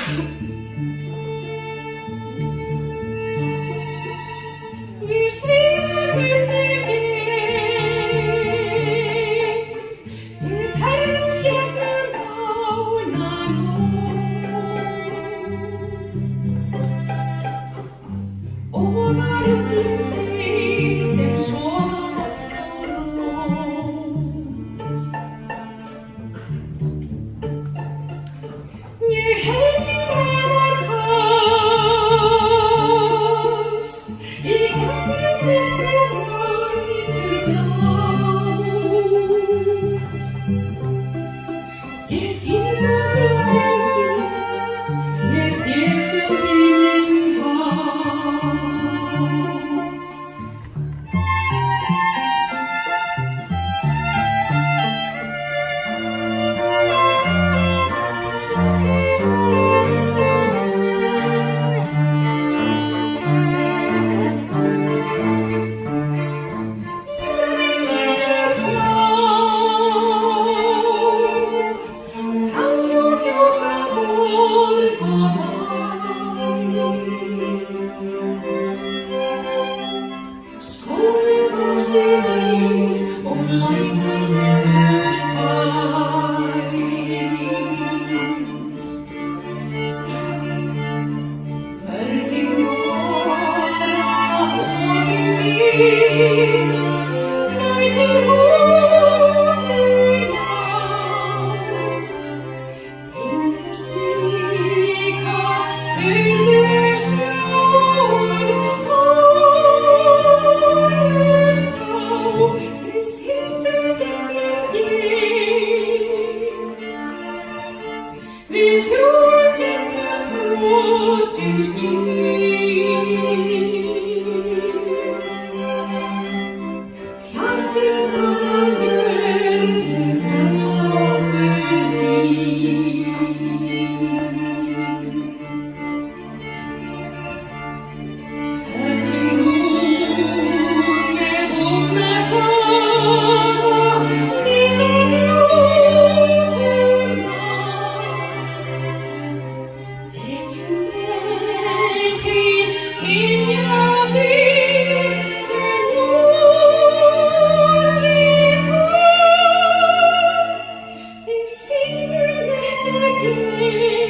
Vi skriver ut med i färgskräcken braunar och när ugglor växer sova Ég helgi var fast í gamlum Ég finna frá með Jesú í minn hátt. Við fljúgum gegnum frosin ský. Hjartað á jörðina okkur í. Ferðum nú með ógnar hraða niður Ég